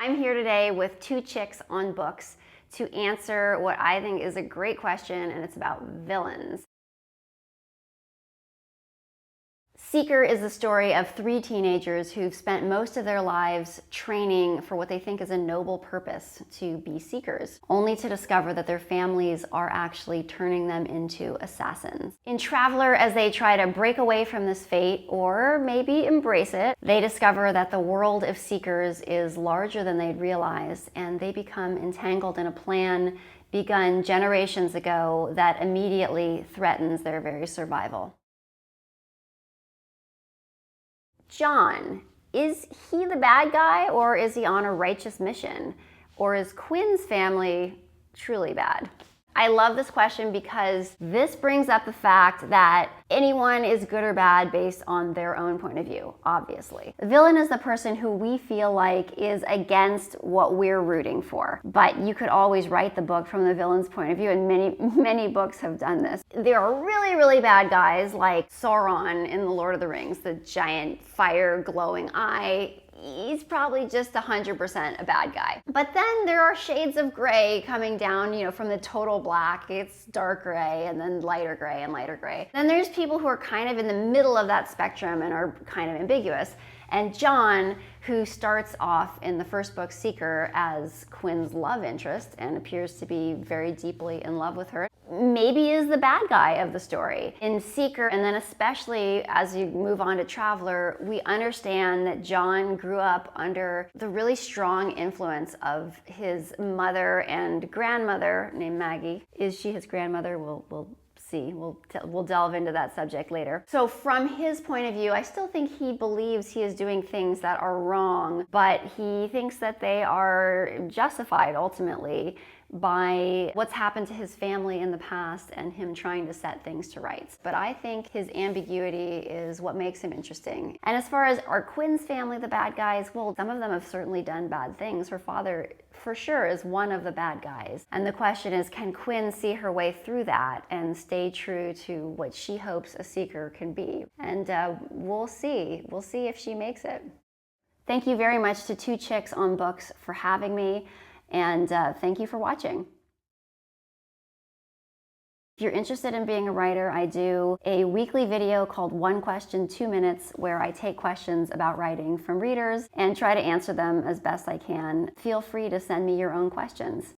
I'm here today with two chicks on books to answer what I think is a great question, and it's about villains. Seeker is the story of three teenagers who've spent most of their lives training for what they think is a noble purpose, to be seekers, only to discover that their families are actually turning them into assassins. In Traveler, as they try to break away from this fate, or maybe embrace it, they discover that the world of seekers is larger than they'd realized, and they become entangled in a plan begun generations ago that immediately threatens their very survival. John, is he the bad guy, or is he on a righteous mission? Or is Quinn's family truly bad? I love this question because this brings up the fact that anyone is good or bad based on their own point of view, obviously. The villain is the person who we feel like is against what we're rooting for. But you could always write the book from the villain's point of view, and many books have done this. There are really bad guys like Sauron in The Lord of the Rings, the giant fire glowing eye. He's probably just 100% a bad guy. But then there are shades of gray coming down, from the total black. It's dark gray and then lighter gray and lighter gray. Then there's people who are kind of in the middle of that spectrum and are kind of ambiguous. And John, who starts off in the first book, Seeker, as Quinn's love interest and appears to be very deeply in love with her, maybe is the bad guy of the story. In Seeker, and then especially as you move on to Traveler, we understand that John grew up under the really strong influence of his mother and grandmother named Maggie. Is she his grandmother? We'll see. We'll delve into that subject later. So from his point of view, I still think he believes he is doing things that are wrong, but he thinks that they are justified ultimately by what's happened to his family in the past and him trying to set things to rights. But I think his ambiguity is what makes him interesting. And as far as are Quinn's family the bad guys, well, some of them have certainly done bad things. Her father, for sure, is one of the bad guys. And the question is, can Quinn see her way through that and stay true to what she hopes a seeker can be? And we'll see. We'll see if she makes it. Thank you very much to Two Chicks on Books for having me. And thank you for watching. If you're interested in being a writer, I do a weekly video called One Question, 2 Minutes, where I take questions about writing from readers and try to answer them as best I can. Feel free to send me your own questions.